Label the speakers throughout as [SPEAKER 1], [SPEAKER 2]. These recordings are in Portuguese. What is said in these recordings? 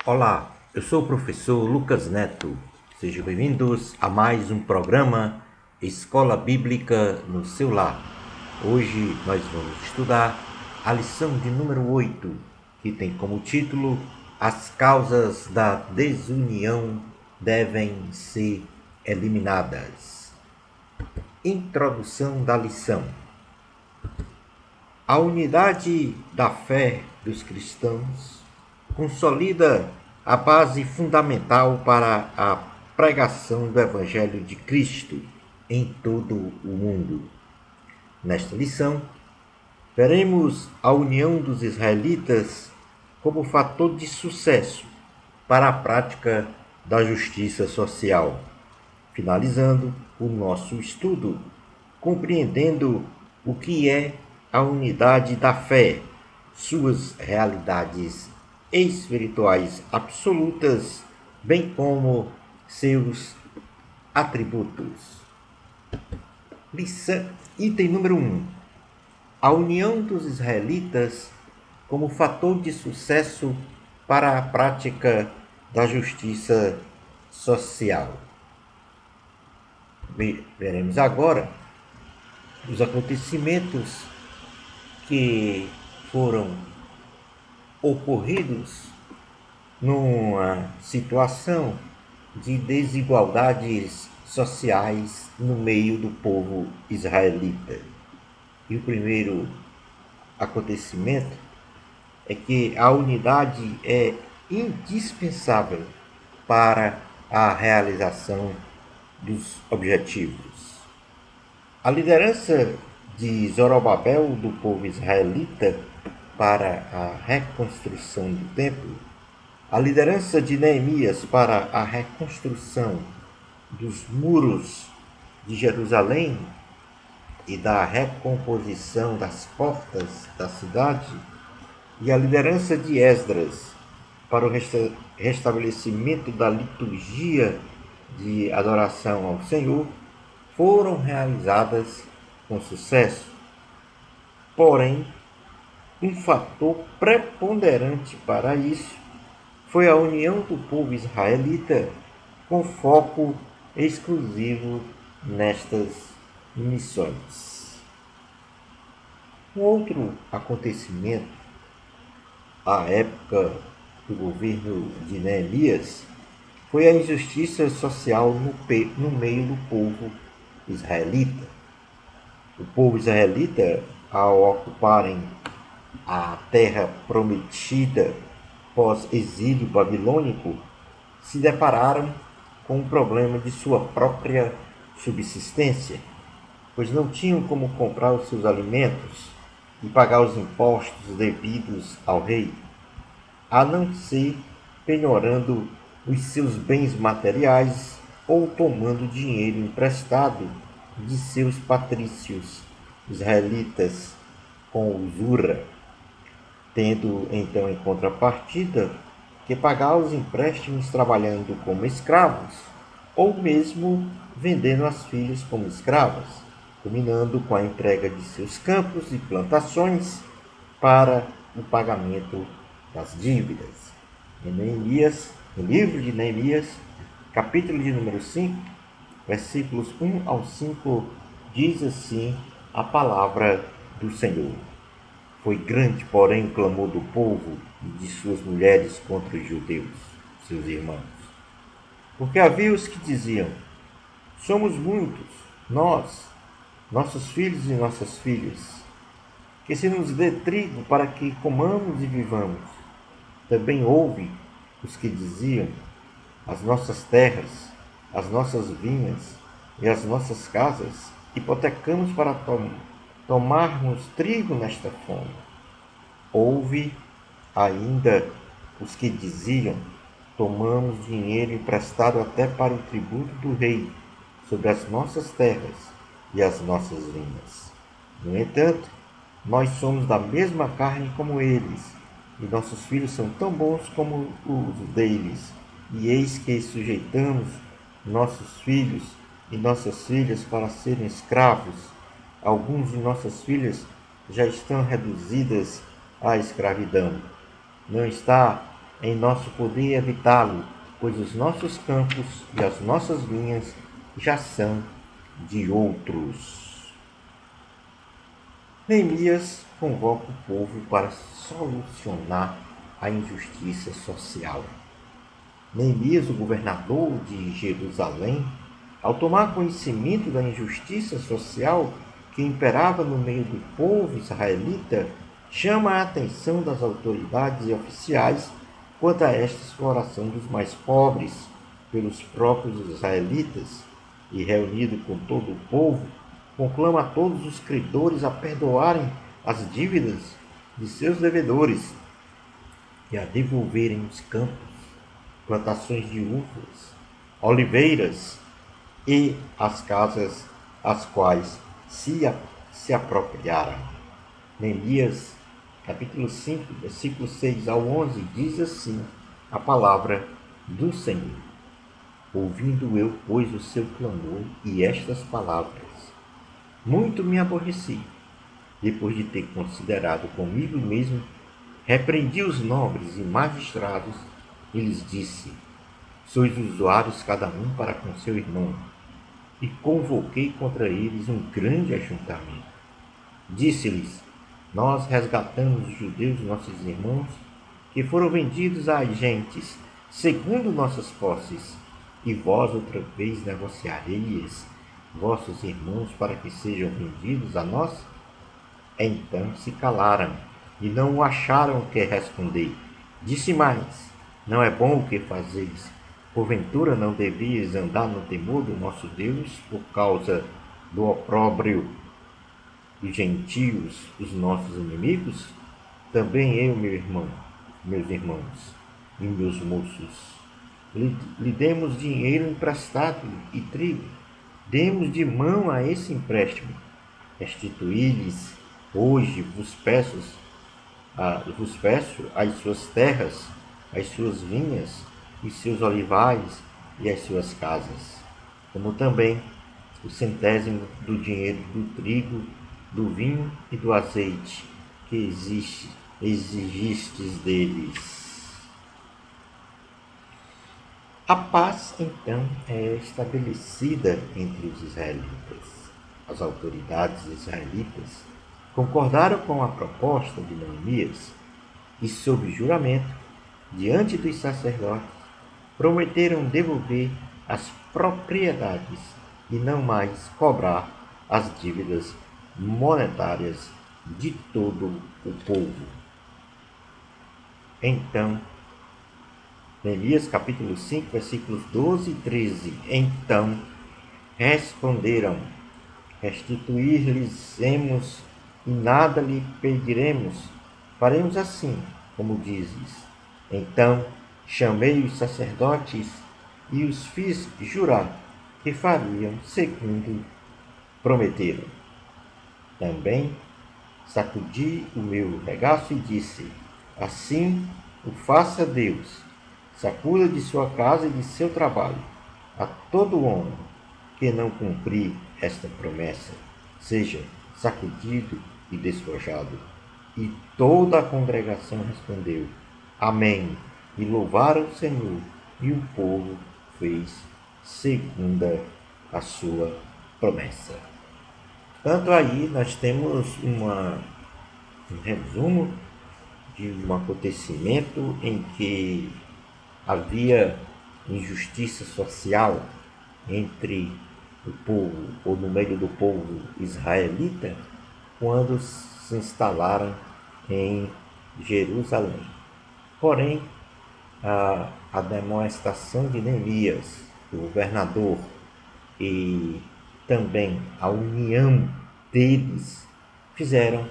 [SPEAKER 1] Olá, eu sou o professor Lucas Neto. Sejam bem-vindos a mais um programa Escola Bíblica no seu lar. Hoje nós vamos estudar a lição de número 8, que tem como título As causas da desunião devem ser eliminadas. Introdução da lição. A unidade da fé dos cristãos consolida a base fundamental para a pregação do Evangelho de Cristo em todo o mundo. Nesta lição, veremos a união dos israelitas como fator de sucesso para a prática da justiça social, finalizando o nosso estudo compreendendo o que é a unidade da fé, suas realidades espirituais absolutas, bem como seus atributos. Lição, item número 1. A união dos israelitas como fator de sucesso para a prática da justiça social. Veremos agora os acontecimentos que foram ocorridos numa situação de desigualdades sociais no meio do povo israelita. E o primeiro acontecimento é que a unidade é indispensável para a realização dos objetivos. A liderança de Zorobabel do povo israelita para a reconstrução do templo, a liderança de Neemias para a reconstrução dos muros de Jerusalém e da recomposição das portas da cidade, e a liderança de Esdras para o restabelecimento da liturgia de adoração ao Senhor, foram realizadas com sucesso. Porém, um fator preponderante para isso foi a união do povo israelita com foco exclusivo nestas missões. Um outro acontecimento, à época do governo de Neemias, foi a injustiça social no meio do povo israelita. O povo israelita, ao ocuparem a terra prometida pós-exílio babilônico, se depararam com o problema de sua própria subsistência, pois não tinham como comprar os seus alimentos e pagar os impostos devidos ao rei, a não ser penhorando os seus bens materiais ou tomando dinheiro emprestado de seus patrícios israelitas com usura, tendo então em contrapartida que pagar os empréstimos trabalhando como escravos ou mesmo vendendo as filhas como escravas, combinando com a entrega de seus campos e plantações para o pagamento das dívidas. No livro de Neemias, capítulo de número 5, versículos 1 ao 5, diz assim a palavra do Senhor. Foi grande, porém, o clamor do povo e de suas mulheres contra os judeus, seus irmãos. Porque havia os que diziam, somos muitos, nós, nossos filhos e nossas filhas, que se nos dê trigo para que comamos e vivamos. Também houve os que diziam, as nossas terras, as nossas vinhas e as nossas casas hipotecamos para tomarmos trigo nesta fome. Houve ainda os que diziam, tomamos dinheiro emprestado até para o tributo do rei sobre as nossas terras e as nossas vinhas. No entanto, nós somos da mesma carne como eles, e nossos filhos são tão bons como os deles. E eis que sujeitamos nossos filhos e nossas filhas para serem escravos. Alguns de nossas filhas já estão reduzidas à escravidão. Não está em nosso poder evitá-lo, pois os nossos campos e as nossas vinhas já são de outros. Neemias convoca o povo para solucionar a injustiça social. Neemias, o governador de Jerusalém, ao tomar conhecimento da injustiça social que imperava no meio do povo israelita, chama a atenção das autoridades e oficiais quanto a esta exploração dos mais pobres pelos próprios israelitas e, reunido com todo o povo, conclama a todos os credores a perdoarem as dívidas de seus devedores e a devolverem os campos, plantações de uvas, oliveiras e as casas às quais se apropriaram. Neemias, capítulo 5, versículos 6 ao 11, diz assim a palavra do Senhor. Ouvindo eu, pois, o seu clamor e estas palavras, muito me aborreci. Depois de ter considerado comigo mesmo, repreendi os nobres e magistrados e lhes disse: sois usuários cada um para com seu irmão. E convoquei contra eles um grande ajuntamento. Disse-lhes: nós resgatamos os judeus, nossos irmãos, que foram vendidos a agentes, segundo nossas posses, e vós outra vez negociareis vossos irmãos para que sejam vendidos a nós? Então se calaram, e não acharam o que responder. Disse mais: não é bom o que fazeis. Porventura não devias andar no temor do nosso Deus por causa do opróbrio dos gentios, os nossos inimigos? Também eu, meu irmão, meus irmãos e meus moços, lhe demos dinheiro emprestado e trigo. Demos de mão a esse empréstimo. Restituí-lhes hoje vos peço as suas terras, as suas vinhas, os seus olivais e as suas casas, como também o centésimo do dinheiro do trigo, do vinho e do azeite que exigistes deles. A paz, então, é estabelecida entre os israelitas. As autoridades israelitas concordaram com a proposta de Neemias e, sob juramento, diante dos sacerdotes, prometeram devolver as propriedades e não mais cobrar as dívidas monetárias de todo o povo. Então, Neemias capítulo 5, versículos 12 e 13. Então responderam: restituir-lhes-emos e nada lhe pediremos. Faremos assim, como dizes. Então chamei os sacerdotes e os fiz jurar que fariam segundo prometeram. Também sacudi o meu regaço e disse: assim o faça Deus. Sacuda de sua casa e de seu trabalho a todo homem que não cumprir esta promessa, seja sacudido e despojado. E toda a congregação respondeu: amém. E louvaram o Senhor, e o povo fez segundo a sua promessa. Tanto aí nós temos um resumo de um acontecimento em que havia injustiça social entre o povo, ou no meio do povo israelita, quando se instalaram em Jerusalém. Porém, a demonstração de Neemias, o governador, e também a união deles fizeram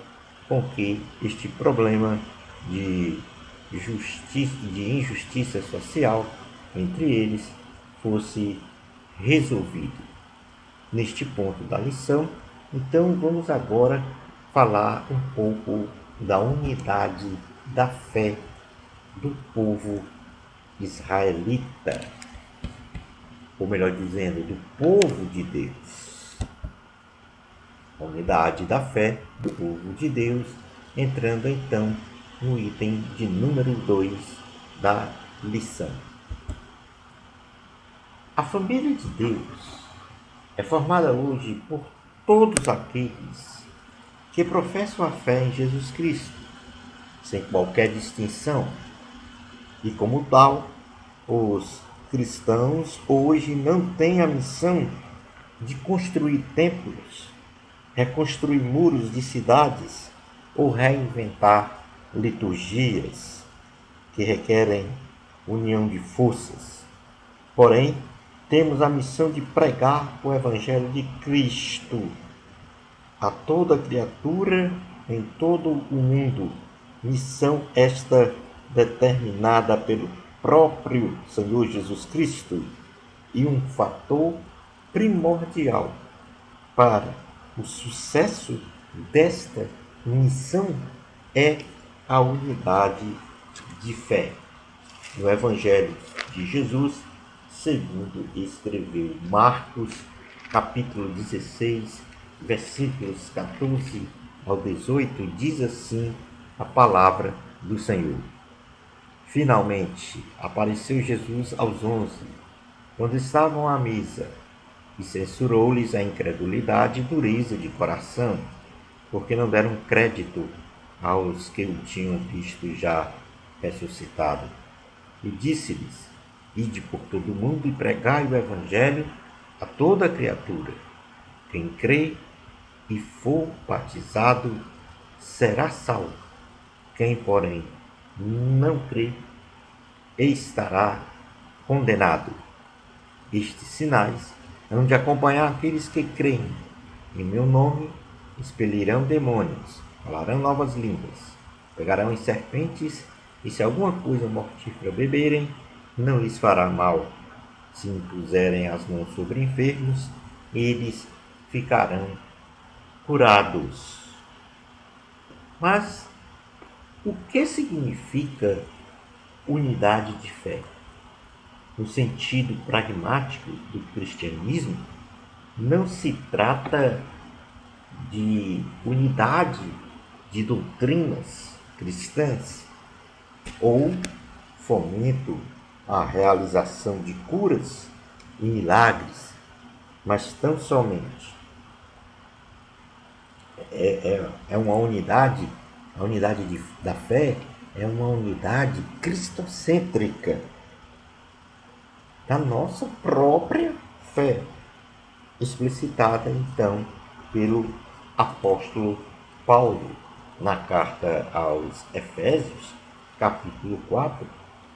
[SPEAKER 1] com que este problema de injustiça social entre eles fosse resolvido. Neste ponto da lição, então vamos agora falar um pouco da unidade da fé do povo israelita, ou melhor dizendo, do povo de Deus. A unidade da fé do povo de Deus, entrando então no item de número 2, da lição. A família de Deus é formada hoje por todos aqueles que professam a fé em Jesus Cristo, sem qualquer distinção. E como tal, os cristãos hoje não têm a missão de construir templos, reconstruir muros de cidades ou reinventar liturgias que requerem união de forças. Porém, temos a missão de pregar o Evangelho de Cristo a toda criatura em todo o mundo. Missão esta determinada pelo próprio Senhor Jesus Cristo e um fator primordial para o sucesso desta missão é a unidade de fé no Evangelho de Jesus, segundo escreveu Marcos, capítulo 16, versículos 14 ao 18, diz assim a palavra do Senhor. Finalmente apareceu Jesus aos 11, quando estavam à mesa, e censurou-lhes a incredulidade e dureza de coração, porque não deram crédito aos que o tinham visto já ressuscitado. E disse-lhes: Ide por todo o mundo e pregai o Evangelho a toda criatura. Quem crê e for batizado será salvo. Quem, porém, não crê estará condenado. Estes sinais hão de acompanhar aqueles que creem. Em meu nome expelirão demônios, falarão novas línguas, pegarão em serpentes, e se alguma coisa mortífera beberem, não lhes fará mal. Se impuserem as mãos sobre enfermos, eles ficarão curados. Mas o que significa unidade de fé? No sentido pragmático do cristianismo, não se trata de unidade de doutrinas cristãs ou fomento à realização de curas e milagres, mas tão somente é uma unidade, a unidade da fé é uma unidade cristocêntrica da nossa própria fé, explicitada então pelo apóstolo Paulo na carta aos Efésios, capítulo 4,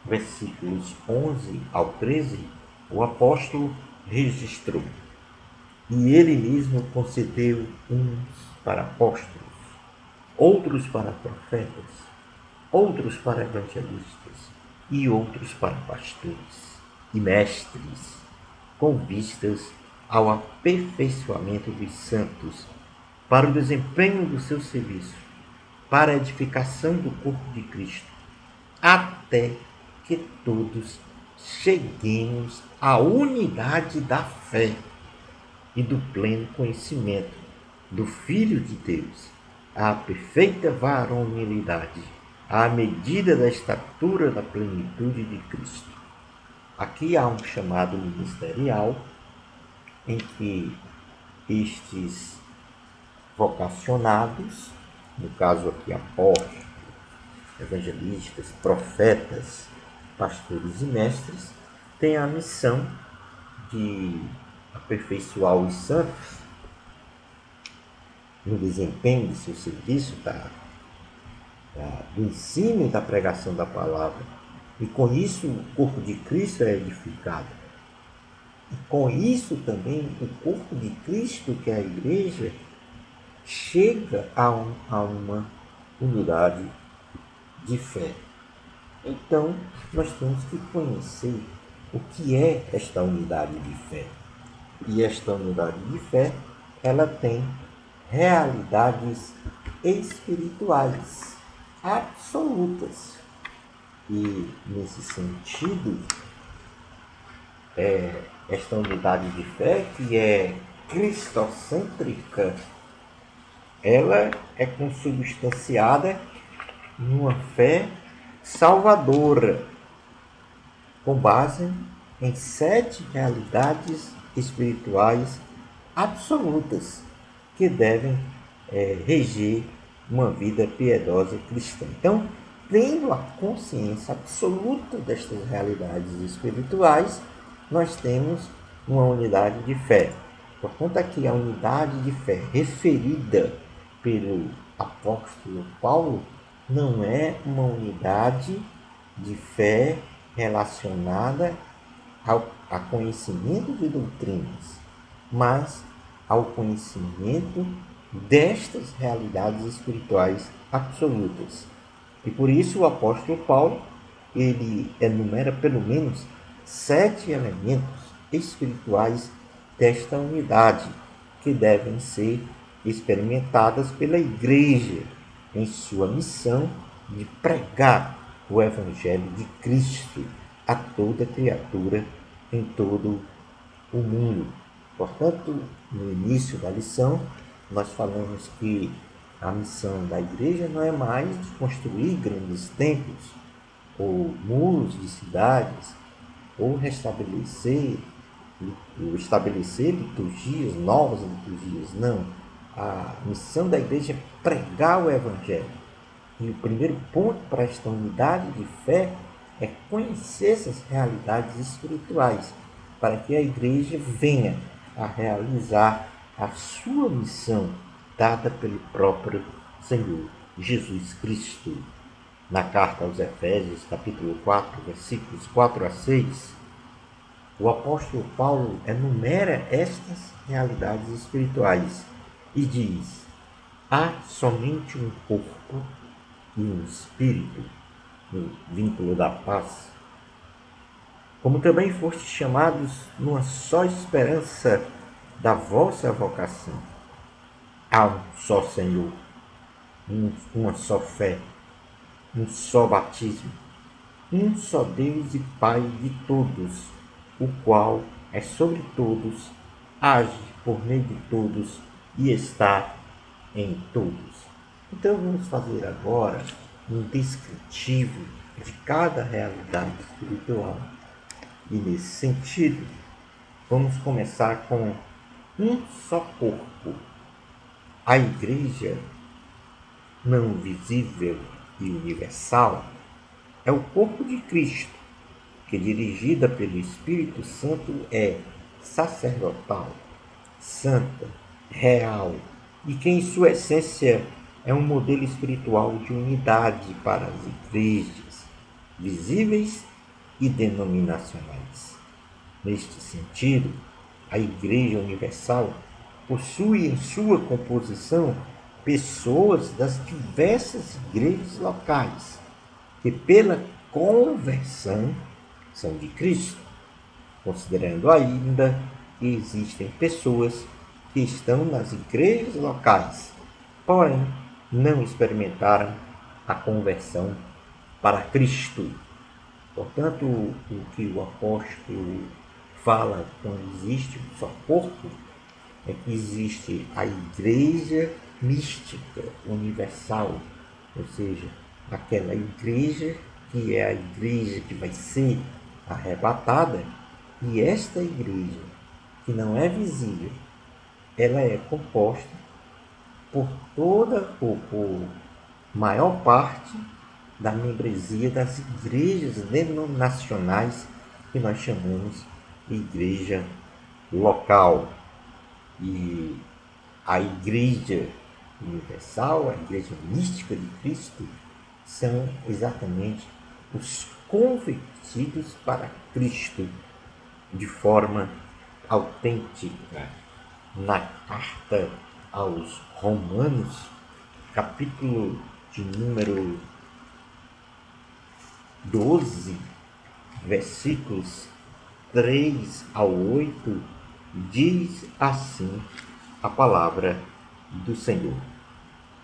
[SPEAKER 1] versículos 11 ao 13, o apóstolo registrou: E ele mesmo concedeu uns para apóstolos, outros para profetas, outros para evangelistas e outros para pastores e mestres, com vistas ao aperfeiçoamento dos santos, para o desempenho do seu serviço, para a edificação do corpo de Cristo, até que todos cheguemos à unidade da fé e do pleno conhecimento do Filho de Deus, à perfeita varonilidade, à medida da estatura da plenitude de Cristo. Aqui há um chamado ministerial em que estes vocacionados, no caso aqui apóstolos, evangelistas, profetas, pastores e mestres, têm a missão de aperfeiçoar os santos no desempenho de seu serviço, do ensino e da pregação da palavra. E com isso o corpo de Cristo é edificado. E com isso também o corpo de Cristo, que é a igreja, chega a uma unidade de fé. Então, nós temos que conhecer o que é esta unidade de fé. E esta unidade de fé, ela tem realidades espirituais absolutas. E, nesse sentido, esta unidade de fé, que é cristocêntrica, ela é consubstanciada numa fé salvadora, com base em 7 realidades espirituais absolutas que devem reger uma vida piedosa cristã. Então, tendo a consciência absoluta destas realidades espirituais, nós temos uma unidade de fé. Portanto, aqui a unidade de fé referida pelo apóstolo Paulo não é uma unidade de fé relacionada a conhecimento de doutrinas, mas ao conhecimento destas realidades espirituais absolutas. E por isso o apóstolo Paulo, ele enumera pelo menos 7 elementos espirituais desta unidade que devem ser experimentadas pela igreja em sua missão de pregar o evangelho de Cristo a toda criatura em todo o mundo. Portanto, no início da lição, nós falamos que a missão da igreja não é mais de construir grandes templos ou muros de cidades ou estabelecer liturgias, novas liturgias. Não. A missão da igreja é pregar o evangelho. E o primeiro ponto para esta unidade de fé é conhecer essas realidades espirituais, para que a igreja venha a realizar a sua missão dada pelo próprio Senhor Jesus Cristo. Na carta aos Efésios, capítulo 4, versículos 4 a 6, o apóstolo Paulo enumera estas realidades espirituais e diz: há somente um corpo e um espírito, no vínculo da paz, como também fostes chamados numa só esperança da vossa vocação. Há um só Senhor, uma só fé, um só batismo, um só Deus e Pai de todos, o qual é sobre todos, age por meio de todos e está em todos. Então vamos fazer agora um descritivo de cada realidade espiritual. E nesse sentido, vamos começar com um só corpo. A igreja não visível e universal é o corpo de Cristo, que dirigida pelo Espírito Santo é sacerdotal, santa, real e que em sua essência é um modelo espiritual de unidade para as igrejas visíveis e denominacionais. Neste sentido, a Igreja Universal possui em sua composição pessoas das diversas igrejas locais, que pela conversão são de Cristo, considerando ainda que existem pessoas que estão nas igrejas locais, porém não experimentaram a conversão para Cristo. Portanto, o que o apóstolo fala quando existe um só corpo é que existe a igreja mística universal, ou seja, aquela igreja que é a igreja que vai ser arrebatada, e esta igreja, que não é visível, ela é composta por por maior parte da membresia das igrejas denominacionais que nós chamamos de igreja local. E a igreja universal, a igreja mística de Cristo, são exatamente os convertidos para Cristo de forma autêntica. Na carta aos Romanos, capítulo de número 12, versículos 3 ao 8, diz assim a palavra do Senhor: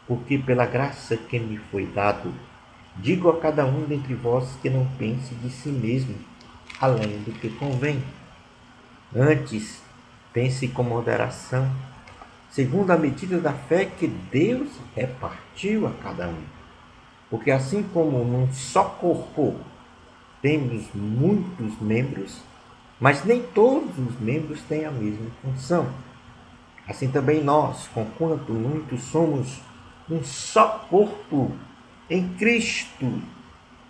[SPEAKER 1] porque pela graça que me foi dado, digo a cada um dentre vós que não pense de si mesmo além do que convém. Antes, pense com moderação, segundo a medida da fé que Deus repartiu a cada um. Porque assim como num só corpo temos muitos membros, mas nem todos os membros têm a mesma função. Assim também nós, conquanto muitos somos um só corpo em Cristo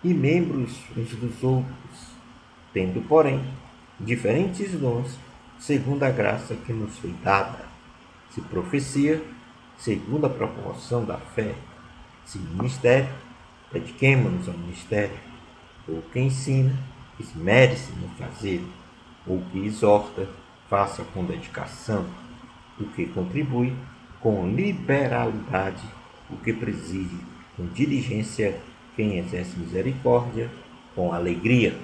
[SPEAKER 1] e membros uns dos outros, tendo, porém, diferentes dons, segundo a graça que nos foi dada. Se profecia, segundo a proporção da fé. Se ministério, dediquemo-nos ao ministério. Ou que ensina, esmere-se no fazer. Ou que exorta, faça com dedicação. O que contribui, com liberalidade. O que preside, com diligência. Quem exerce misericórdia, com alegria.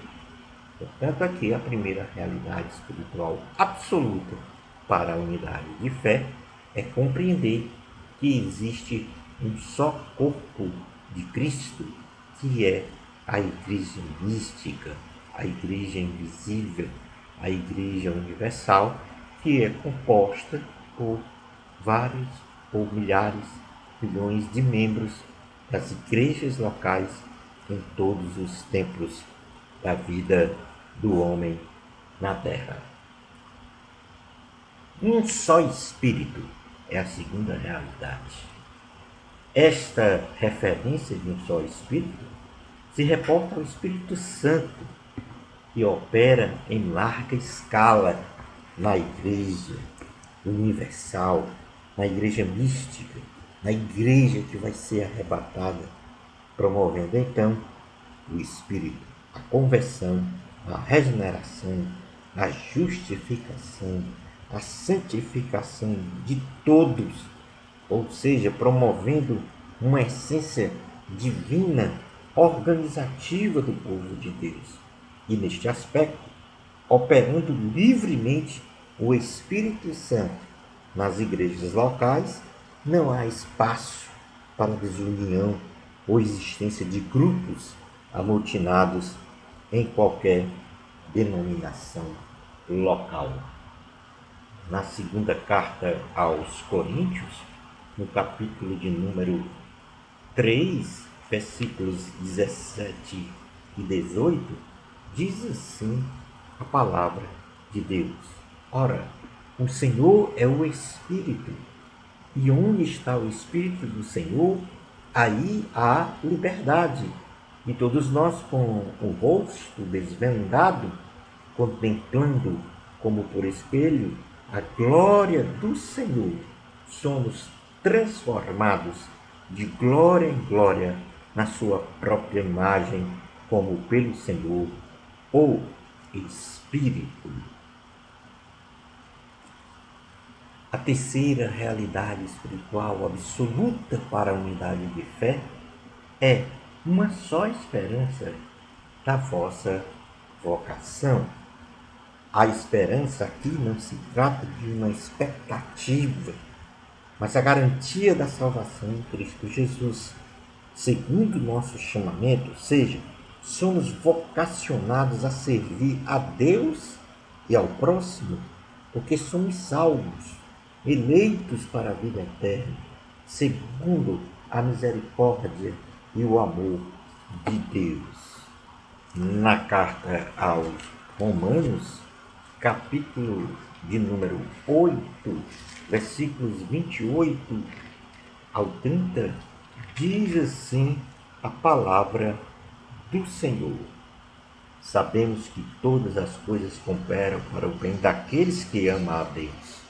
[SPEAKER 1] Portanto, aqui a primeira realidade espiritual absoluta para a unidade de fé é compreender que existe um só corpo de Cristo, que é a Igreja mística, a Igreja invisível, a Igreja universal, que é composta por vários ou milhares, milhões de membros das igrejas locais em todos os tempos da vida do homem na terra. Um só Espírito é a segunda realidade. Esta referência de um só Espírito se reporta ao Espírito Santo, que opera em larga escala na Igreja universal, na Igreja mística, na Igreja que vai ser arrebatada, promovendo então o Espírito, a conversão, a regeneração, a justificação, a santificação de todos, ou seja, promovendo uma essência divina, organizativa do povo de Deus. E neste aspecto, operando livremente o Espírito Santo nas igrejas locais, não há espaço para desunião ou existência de grupos amotinados em qualquer denominação local. Na segunda carta aos Coríntios, no capítulo de número 3, versículos 17 e 18, diz assim a palavra de Deus: Ora, o Senhor é o Espírito, e onde está o Espírito do Senhor, aí há liberdade. E todos nós, com o rosto desvendado, contemplando como por espelho a glória do Senhor, somos transformados de glória em glória na sua própria imagem, como pelo Senhor, o Espírito. A terceira realidade espiritual absoluta para a unidade de fé é uma só esperança da vossa vocação. A esperança aqui não se trata de uma expectativa, mas a garantia da salvação em Cristo Jesus, segundo o nosso chamamento, ou seja, somos vocacionados a servir a Deus e ao próximo, porque somos salvos, eleitos para a vida eterna, segundo a misericórdia e o amor de Deus. Na carta aos Romanos, capítulo de número 8, versículos 28 ao 30, diz assim a palavra do Senhor: Sabemos que todas as coisas cooperam para o bem daqueles que amam a Deus,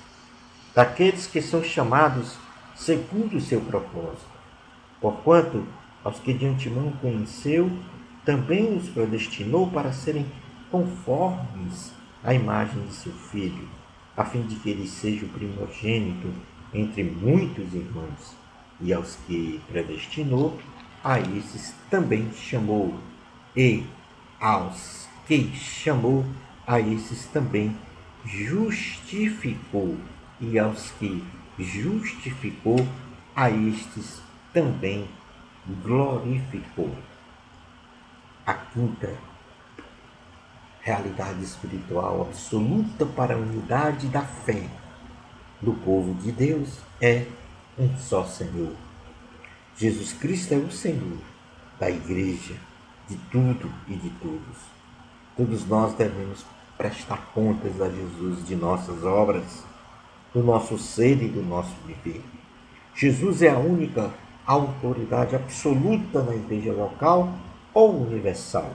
[SPEAKER 1] daqueles que são chamados segundo o seu propósito. Porquanto, aos que de antemão conheceu, também os predestinou para serem conformes à imagem de seu Filho, a fim de que ele seja o primogênito entre muitos irmãos. E aos que predestinou, a esses também chamou. E aos que chamou, a esses também justificou. E aos que justificou, a estes também glorificou. A quinta realidade espiritual absoluta para a unidade da fé do povo de Deus é um só Senhor. Jesus Cristo é o Senhor da Igreja de tudo e de todos. Todos nós devemos prestar contas a Jesus de nossas obras, do nosso ser e do nosso viver. Jesus é a única autoridade absoluta na igreja local ou universal.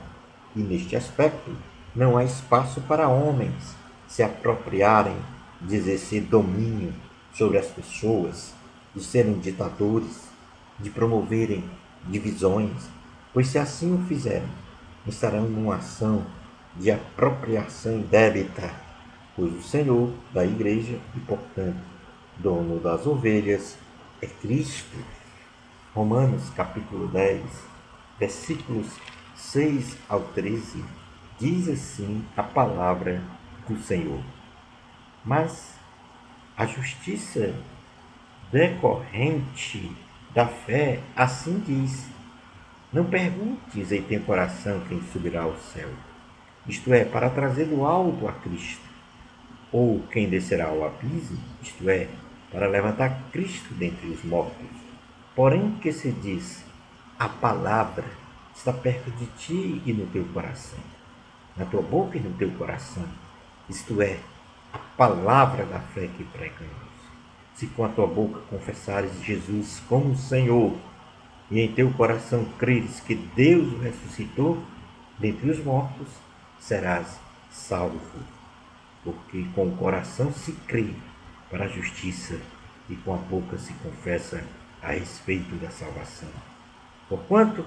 [SPEAKER 1] E neste aspecto, não há espaço para homens se apropriarem de exercer domínio sobre as pessoas, de serem ditadores, de promoverem divisões, pois se assim o fizerem, estarão numa ação de apropriação indébita, pois o Senhor da igreja e, portanto, dono das ovelhas, é Cristo. Romanos capítulo 10, versículos 6 ao 13, diz assim a palavra do Senhor. Mas a justiça decorrente da fé assim diz: não perguntes em teu coração quem subirá ao céu, isto é, para trazer do alto a Cristo, ou quem descerá ao abismo, isto é, para levantar Cristo dentre os mortos. Porém, que se diz, a palavra está perto de ti e no teu coração, na tua boca e no teu coração, isto é, a palavra da fé que pregamos. Se com a tua boca confessares Jesus como Senhor, e em teu coração creres que Deus o ressuscitou dentre os mortos, serás salvo. Porque com o coração se crê para a justiça e com a boca se confessa a respeito da salvação. Porquanto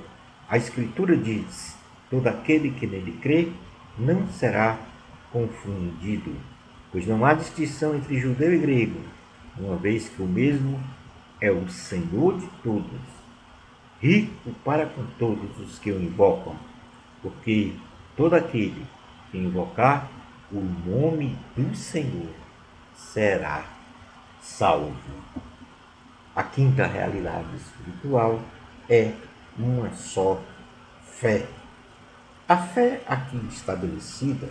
[SPEAKER 1] a Escritura diz: todo aquele que nele crê não será confundido, pois não há distinção entre judeu e grego, uma vez que o mesmo é o Senhor de todos, rico para com todos os que o invocam, porque todo aquele que invocar o nome do Senhor será salvo. A quinta realidade espiritual é uma só fé. A fé aqui estabelecida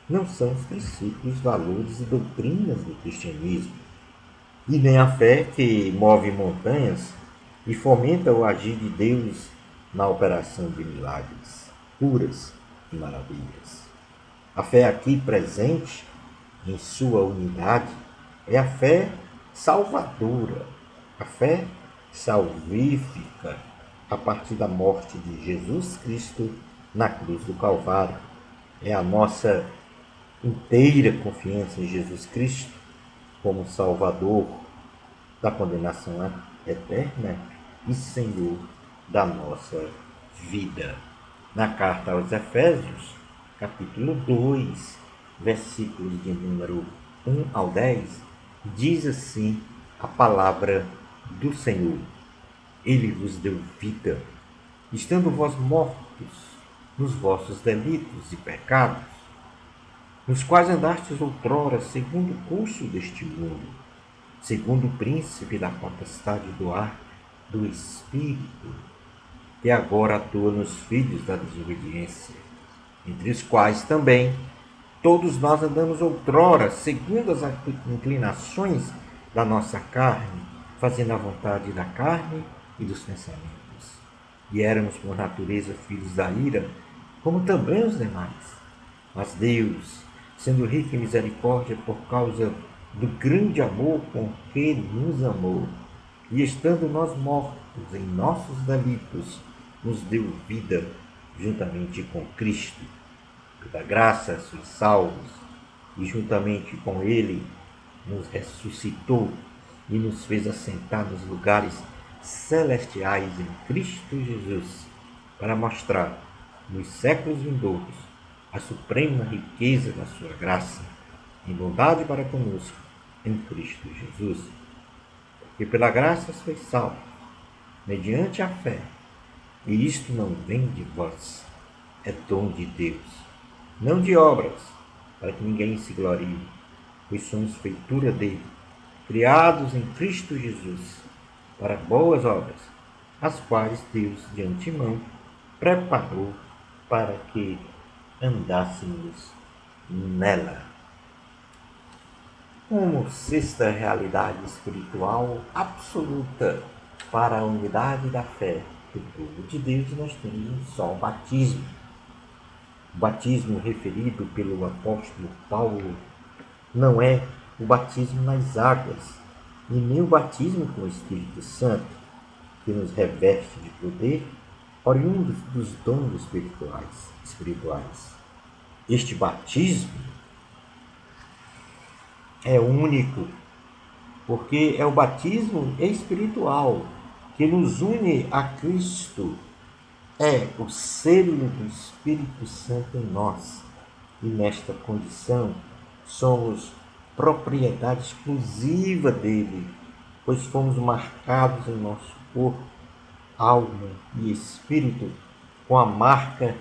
[SPEAKER 1] não são os princípios, valores e doutrinas do cristianismo, e nem a fé que move montanhas e fomenta o agir de Deus na operação de milagres, curas e maravilhas. A fé aqui presente, em sua unidade, é a fé salvadora, a fé salvífica, a partir da morte de Jesus Cristo na cruz do Calvário. É a nossa inteira confiança em Jesus Cristo como Salvador da condenação eterna e Senhor da nossa vida. Na carta aos Efésios, capítulo 2, versículos de número 1 ao 10, diz assim a palavra do Senhor: Ele vos deu vida, estando vós mortos nos vossos delitos e pecados, nos quais andastes outrora segundo o curso deste mundo, segundo o príncipe da potestade do ar, do Espírito, que agora atua nos filhos da desobediência, entre os quais também todos nós andamos outrora, segundo as inclinações da nossa carne, fazendo a vontade da carne e dos pensamentos. E éramos por natureza filhos da ira, como também os demais. Mas Deus, sendo rico em misericórdia por causa do grande amor com que nos amou, e estando nós mortos em nossos delitos, nos deu vida juntamente com Cristo. Pela graça sois salvos, e juntamente com Ele nos ressuscitou e nos fez assentar nos lugares celestiais em Cristo Jesus, para mostrar nos séculos vindouros a suprema riqueza da sua graça, em bondade para conosco em Cristo Jesus. Porque pela graça sois salvos, mediante a fé, e isto não vem de vós, é dom de Deus, não de obras, para que ninguém se glorie, pois somos feitura dele, criados em Cristo Jesus, para boas obras, as quais Deus de antemão preparou para que andássemos nela. Como sexta realidade espiritual absoluta para a unidade da fé, do povo de Deus, nós temos um só batismo. O batismo referido pelo apóstolo Paulo não é o batismo nas águas, e nem o batismo com o Espírito Santo, que nos reveste de poder, oriundos dos dons espirituais. Este batismo é único, porque é o batismo espiritual que nos une a Cristo. É o selo do Espírito Santo em nós. E nesta condição somos propriedade exclusiva dele, pois fomos marcados em nosso corpo, alma e espírito com a marca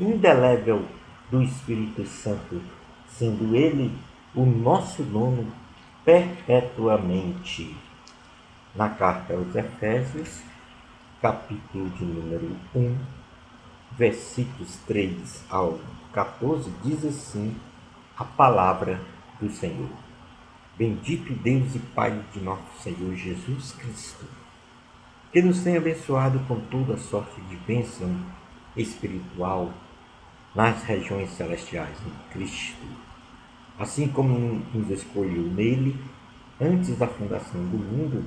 [SPEAKER 1] indelével do Espírito Santo, sendo ele o nosso dono perpetuamente. Na carta aos Efésios, capítulo de número 1, versículos 3 ao 14, diz assim a palavra do Senhor. Bendito Deus e Pai de nosso Senhor Jesus Cristo, que nos tem abençoado com toda sorte de bênção espiritual nas regiões celestiais em Cristo, assim como nos escolheu nele antes da fundação do mundo,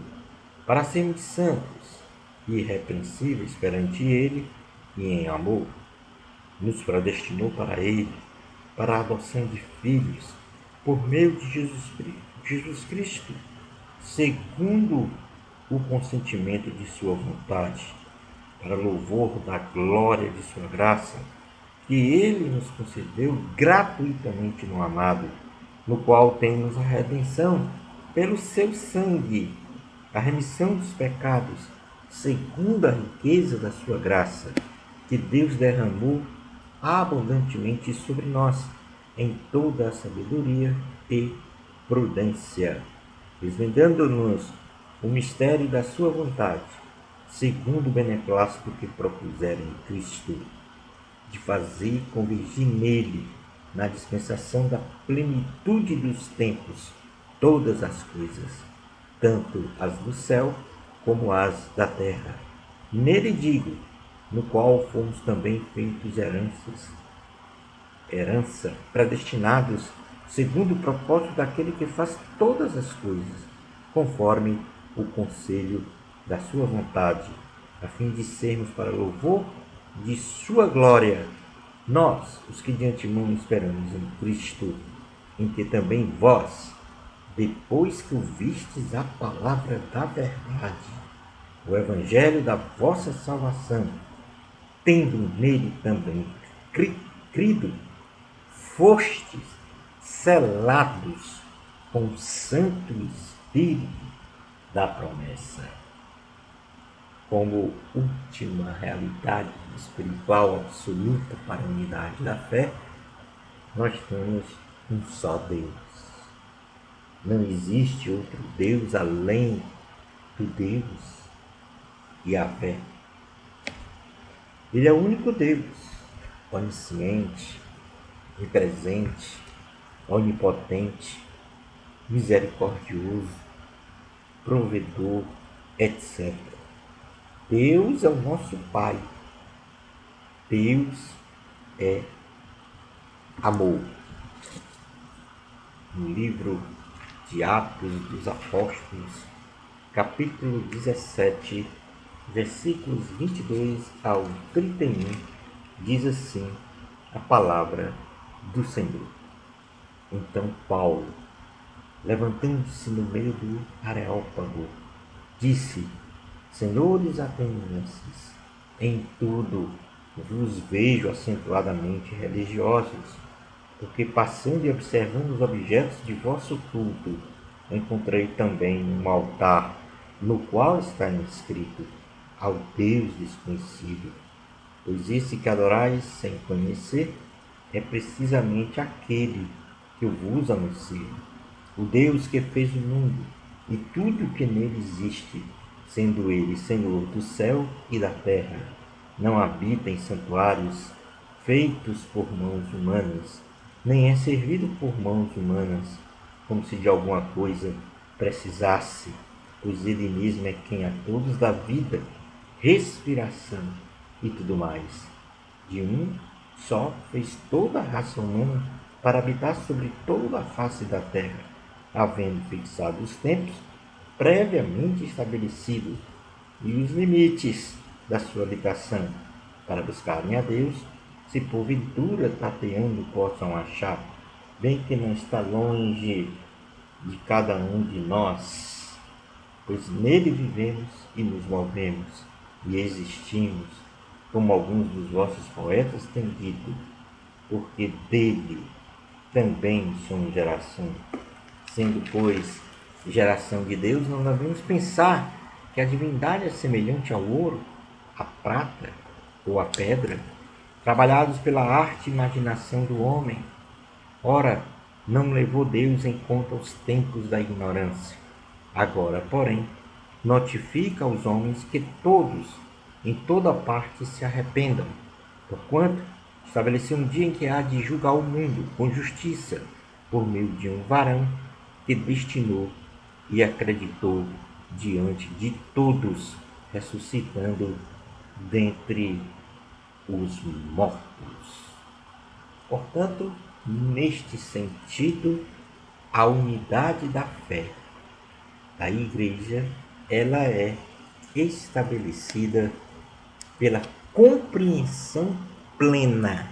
[SPEAKER 1] para sermos santos e irrepreensíveis perante ele e em amor, nos predestinou para ele, para a adoção de filhos, por meio de Jesus Cristo, segundo o consentimento de sua vontade, para louvor da glória de sua graça, que ele nos concedeu gratuitamente no amado, no qual temos a redenção pelo seu sangue, a remissão dos pecados, segundo a riqueza da sua graça, que Deus derramou abundantemente sobre nós, em toda a sabedoria e prudência, desvendando-nos o mistério da sua vontade, segundo o beneplácito que propuseram em Cristo, de fazer convergir nele, na dispensação da plenitude dos tempos, todas as coisas, tanto as do céu como as da terra. Nele digo, no qual fomos também feitos herança, predestinados, segundo o propósito daquele que faz todas as coisas, conforme o conselho da sua vontade, a fim de sermos para louvor de sua glória, nós, os que de antemão esperamos em Cristo, em que também vós, depois que ouvistes a palavra da verdade, o evangelho da vossa salvação, tendo nele também crido, fostes selados com o Santo Espírito da promessa. Como última realidade espiritual absoluta para a unidade da fé, nós temos um só Deus. Não existe outro Deus além do Deus Yahvé. Ele é o único Deus, onisciente, onipresente, onipotente, misericordioso, provedor, etc. Deus é o nosso Pai. Deus é amor. No livro de Atos dos Apóstolos, capítulo 17, versículos 22 ao 31, diz assim a palavra do Senhor. Então Paulo, levantando-se no meio do Areópago, disse: Senhores atenienses, em tudo vos vejo acentuadamente religiosos, porque passando e observando os objetos de vosso culto, encontrei também um altar, no qual está inscrito: ao Deus desconhecido. Pois esse que adorais sem conhecer é precisamente aquele que eu vos anuncio, o Deus que fez o mundo e tudo que nele existe, sendo ele Senhor do céu e da terra. Não habita em santuários feitos por mãos humanas, nem é servido por mãos humanas, como se de alguma coisa precisasse, pois ele mesmo é quem a todos dá vida, respiração e tudo mais. De um só fez toda a raça humana para habitar sobre toda a face da terra, havendo fixado os tempos previamente estabelecidos e os limites da sua habitação, para buscarem a Deus, se porventura tateando possam achar, bem que não está longe de cada um de nós, pois nele vivemos e nos movemos e existimos, como alguns dos vossos poetas têm dito, porque dele também somos geração. Sendo, pois, geração de Deus, não devemos pensar que a divindade é semelhante ao ouro, à prata ou à pedra, trabalhados pela arte e imaginação do homem. Ora, não levou Deus em conta os tempos da ignorância. Agora, porém, notifica aos homens que todos, em toda parte, se arrependam, porquanto estabeleceu um dia em que há de julgar o mundo com justiça, por meio de um varão que destinou e acreditou diante de todos, ressuscitando dentre os mortos. Portanto, neste sentido, a unidade da fé da Igreja, ela é estabelecida pela compreensão plena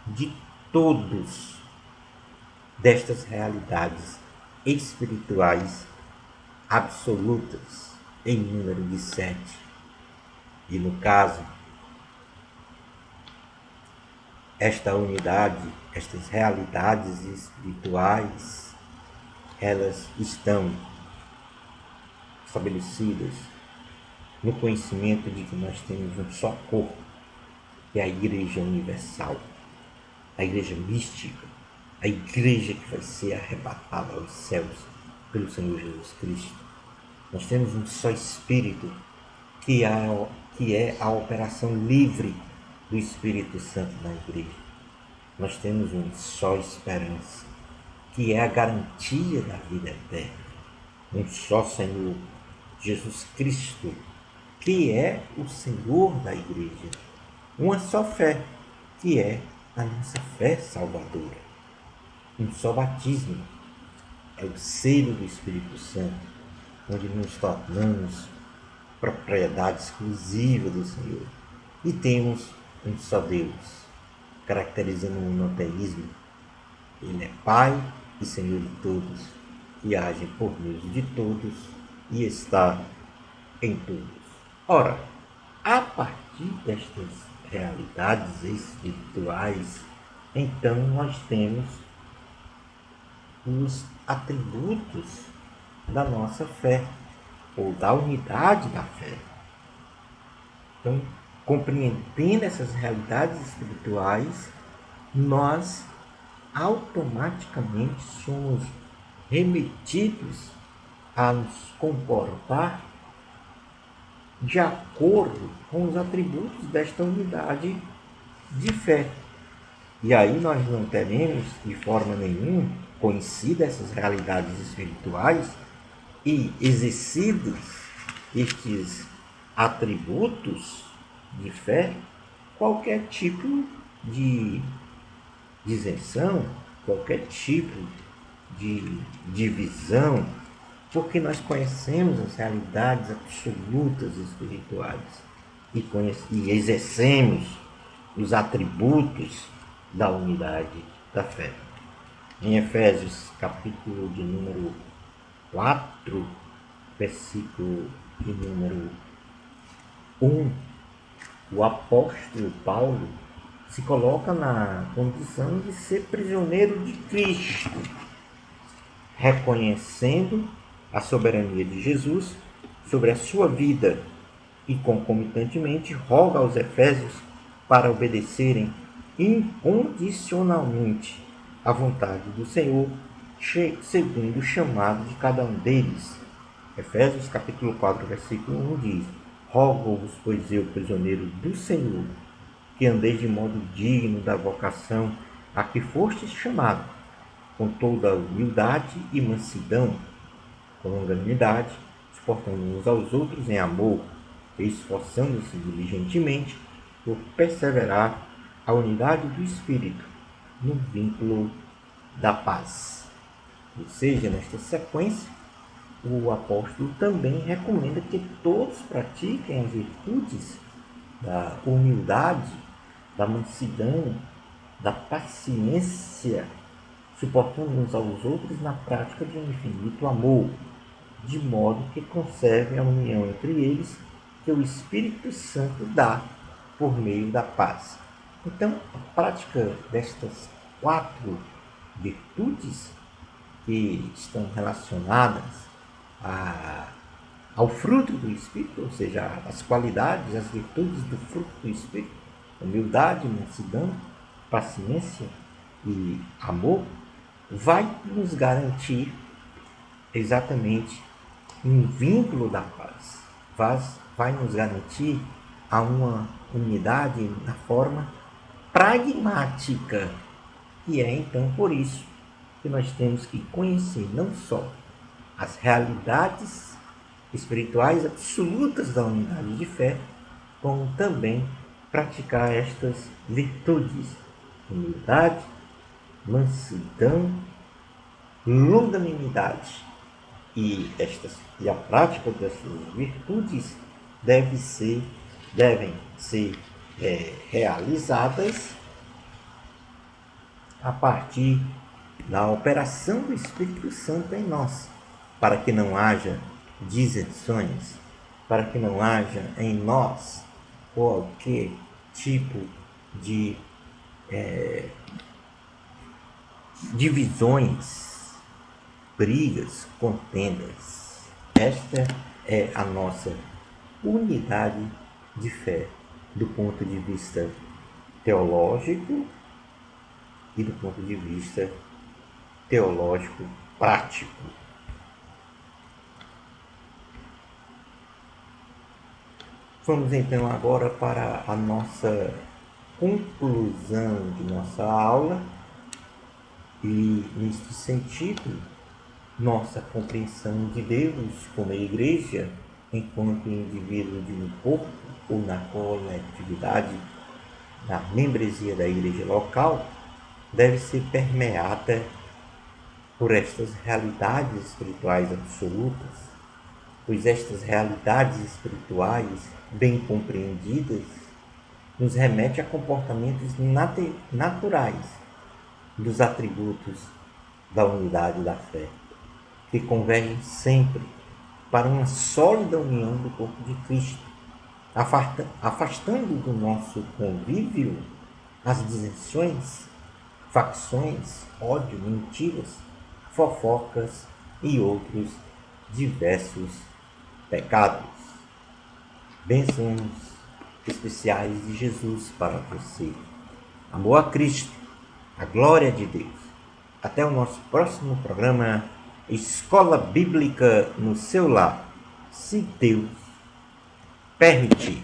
[SPEAKER 1] de todos destas realidades espirituais absolutas, em número de 7. E no caso, esta unidade, estas realidades espirituais, elas estão estabelecidas no conhecimento de que nós temos um só corpo, que é a Igreja Universal, a Igreja Mística, a Igreja que vai ser arrebatada aos céus pelo Senhor Jesus Cristo. Nós temos um só Espírito, que é a operação livre do Espírito Santo na Igreja. Nós temos uma só esperança, que é a garantia da vida eterna. Um só Senhor, Jesus Cristo, que é o Senhor da Igreja. Uma só fé, que é a nossa fé salvadora. Um só batismo, é o selo do Espírito Santo, onde nos tornamos propriedade exclusiva do Senhor. E temos um só Deus, caracterizando o monoteísmo. Ele é Pai e Senhor de todos, que age por meio de todos e está em todos. Ora, a partir destas realidades espirituais, então nós temos os atributos da nossa fé, ou da unidade da fé. Então, compreendendo essas realidades espirituais, nós automaticamente somos remetidos a nos comportar de acordo com os atributos desta unidade de fé. E aí nós não teremos de forma nenhuma conhecido essas realidades espirituais e exercidos estes atributos de fé, qualquer tipo de isenção, qualquer tipo de divisão, porque nós conhecemos as realidades absolutas espirituais e exercemos os atributos da unidade da fé. Em Efésios, capítulo de número 4, versículo de número 1, o apóstolo Paulo se coloca na condição de ser prisioneiro de Cristo, reconhecendo a soberania de Jesus sobre a sua vida e, concomitantemente, roga aos efésios para obedecerem incondicionalmente à vontade do Senhor, segundo o chamado de cada um deles. Efésios capítulo 4, versículo 1 diz: Rogo-vos, pois eu, prisioneiro do Senhor, que andeis de modo digno da vocação a que fostes chamados, com toda a humildade e mansidão, com longanimidade, suportando uns aos outros em amor, esforçando-se diligentemente por perseverar a unidade do Espírito no vínculo da paz. Ou seja, nesta sequência, o apóstolo também recomenda que todos pratiquem as virtudes da humildade, da mansidão, da paciência, suportando uns aos outros na prática de um infinito amor, de modo que conservem a união entre eles que o Espírito Santo dá por meio da paz. Então, a prática destas 4 virtudes que estão relacionadas ao fruto do Espírito, ou seja, as qualidades, as virtudes do fruto do Espírito, humildade, mansidão, paciência e amor, vai nos garantir exatamente um vínculo da paz, vai nos garantir a uma unidade na forma pragmática. E é então por isso que nós temos que conhecer não só as realidades espirituais absolutas da unidade de fé, como também praticar estas virtudes: humildade, mansidão, longanimidade. E a prática dessas virtudes devem ser realizadas a partir da operação do Espírito Santo em nós, para que não haja dissensões, para que não haja em nós qualquer tipo de divisões, brigas, contendas. Esta é a nossa unidade de fé do ponto de vista teológico e do ponto de vista teológico prático. Vamos então agora para a nossa conclusão de nossa aula e, neste sentido, nossa compreensão de Deus como igreja, enquanto indivíduo de um corpo ou na coletividade, na membresia da igreja local, deve ser permeada por estas realidades espirituais absolutas, pois estas realidades espirituais, bem compreendidas, nos remete a comportamentos naturais dos atributos da unidade da fé, que convergem sempre para uma sólida união do corpo de Cristo, afastando do nosso convívio as dissensões, facções, ódio, mentiras, fofocas e outros diversos pecados. Bênçãos especiais de Jesus para você. Amor a Cristo, a glória de Deus. Até o nosso próximo programa Escola Bíblica no seu lar, se Deus permitir.